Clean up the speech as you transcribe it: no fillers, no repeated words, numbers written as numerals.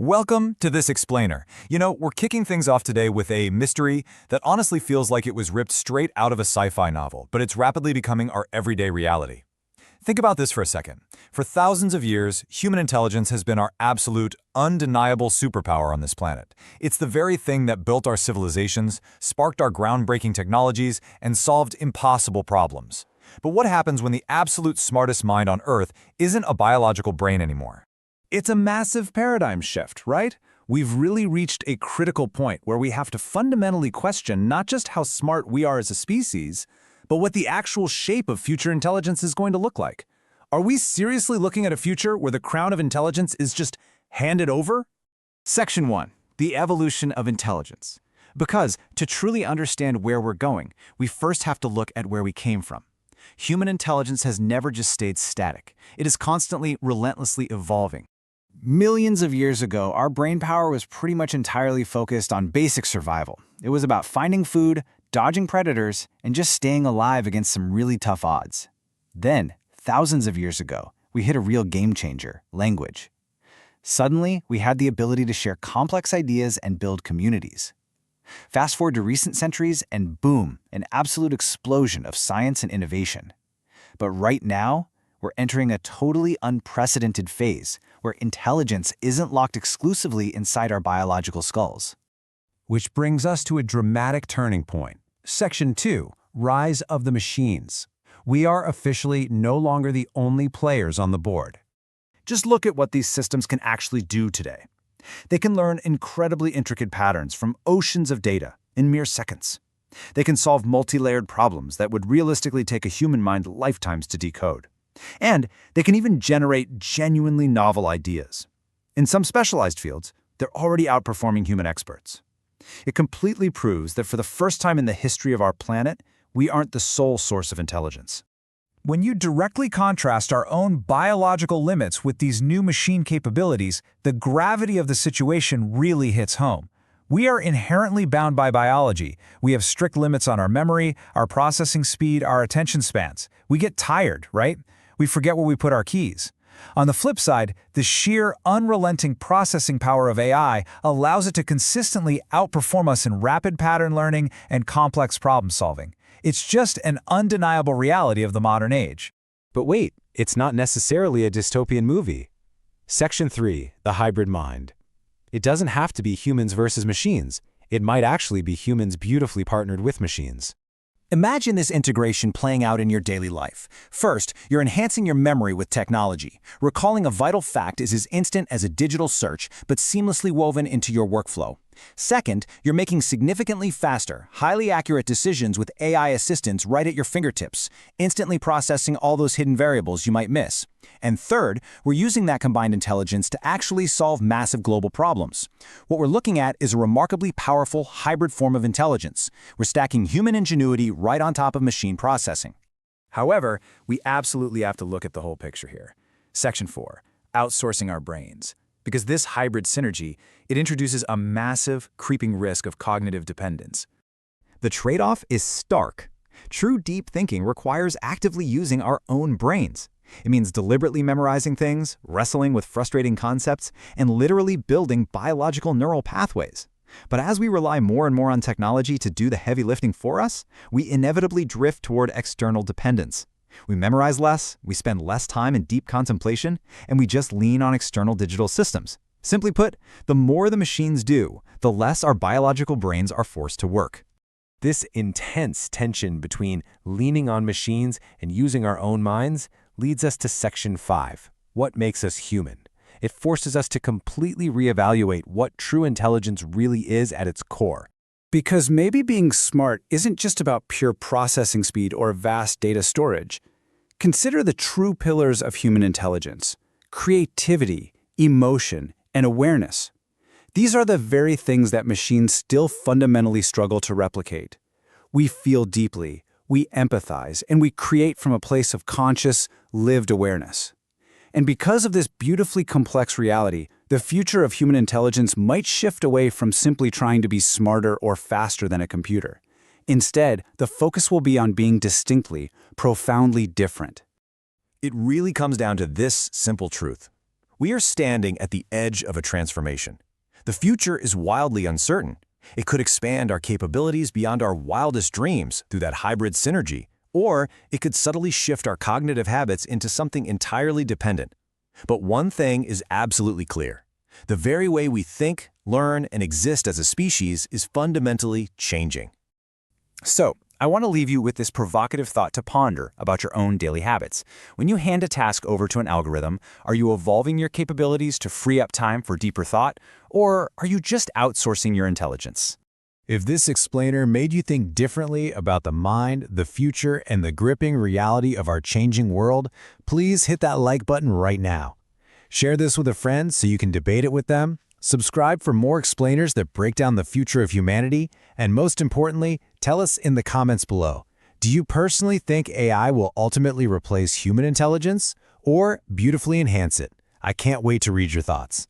Welcome to this explainer. We're kicking things off today with a mystery that honestly feels like it was ripped straight out of a sci-fi novel, but it's rapidly becoming our everyday reality. Think about this for a second. For thousands of years, human intelligence has been our absolute, undeniable superpower on this planet. It's the very thing that built our civilizations, sparked our groundbreaking technologies, and solved impossible problems. But what happens when the absolute smartest mind on Earth isn't a biological brain anymore? It's a massive paradigm shift, right? We've really reached a critical point where we have to fundamentally question not just how smart we are as a species, but what the actual shape of future intelligence is going to look like. Are we seriously looking at a future where the crown of intelligence is just handed over? Section 1. The evolution of intelligence. Because to truly understand where we're going, we first have to look at where we came from. Human intelligence has never just stayed static. It is constantly, relentlessly evolving. Millions of years ago, our brain power was pretty much entirely focused on basic survival. It was about finding food, dodging predators, and just staying alive against some really tough odds. Then, thousands of years ago, we hit a real game changer: language. Suddenly, we had the ability to share complex ideas and build communities. Fast forward to recent centuries, and boom, an absolute explosion of science and innovation. But right now, we're entering a totally unprecedented phase where intelligence isn't locked exclusively inside our biological skulls. Which brings us to a dramatic turning point. Section 2. Rise of the machines. We are officially no longer the only players on the board. Just look at what these systems can actually do today. They can learn incredibly intricate patterns from oceans of data in mere seconds. They can solve multi-layered problems that would realistically take a human mind lifetimes to decode. And they can even generate genuinely novel ideas. In some specialized fields, they're already outperforming human experts. It completely proves that for the first time in the history of our planet, we aren't the sole source of intelligence. When you directly contrast our own biological limits with these new machine capabilities, the gravity of the situation really hits home. We are inherently bound by biology. We have strict limits on our memory, our processing speed, our attention spans. We get tired, right? We forget where we put our keys. On the flip side, the sheer, unrelenting processing power of AI allows it to consistently outperform us in rapid pattern learning and complex problem solving. It's just an undeniable reality of the modern age. But wait, it's not necessarily a dystopian movie. Section 3. The hybrid mind. It doesn't have to be humans versus machines. It might actually be humans beautifully partnered with machines. Imagine this integration playing out in your daily life. First, you're enhancing your memory with technology. Recalling a vital fact is as instant as a digital search, but seamlessly woven into your workflow. Second, you're making significantly faster, highly accurate decisions with AI assistance right at your fingertips, instantly processing all those hidden variables you might miss. And third, we're using that combined intelligence to actually solve massive global problems. What we're looking at is a remarkably powerful hybrid form of intelligence. We're stacking human ingenuity right on top of machine processing. However, we absolutely have to look at the whole picture here. Section 4. Outsourcing our brains. Because this hybrid synergy, it introduces a massive, creeping risk of cognitive dependence. The trade-off is stark. True deep thinking requires actively using our own brains. It means deliberately memorizing things, wrestling with frustrating concepts, and literally building biological neural pathways. But as we rely more and more on technology to do the heavy lifting for us, we inevitably drift toward external dependence. We memorize less, we spend less time in deep contemplation, and we just lean on external digital systems. Simply put, the more the machines do, the less our biological brains are forced to work. This intense tension between leaning on machines and using our own minds leads us to Section 5. What makes us human? It forces us to completely reevaluate what true intelligence really is at its core. Because maybe being smart isn't just about pure processing speed or vast data storage. Consider the true pillars of human intelligence: creativity, emotion, and awareness. These are the very things that machines still fundamentally struggle to replicate. We feel deeply, we empathize, and we create from a place of conscious, lived awareness. And because of this beautifully complex reality, the future of human intelligence might shift away from simply trying to be smarter or faster than a computer. Instead, the focus will be on being distinctly, profoundly different. It really comes down to this simple truth. We are standing at the edge of a transformation. The future is wildly uncertain. It could expand our capabilities beyond our wildest dreams through that hybrid synergy, or it could subtly shift our cognitive habits into something entirely dependent. But one thing is absolutely clear. The very way we think, learn, and exist as a species is fundamentally changing. So, I want to leave you with this provocative thought to ponder about your own daily habits. When you hand a task over to an algorithm, are you evolving your capabilities to free up time for deeper thought, or are you just outsourcing your intelligence? If this explainer made you think differently about the mind, the future, and the gripping reality of our changing world, please hit that like button right now. Share this with a friend so you can debate it with them. Subscribe for more explainers that break down the future of humanity. And most importantly, tell us in the comments below, do you personally think AI will ultimately replace human intelligence or beautifully enhance it? I can't wait to read your thoughts.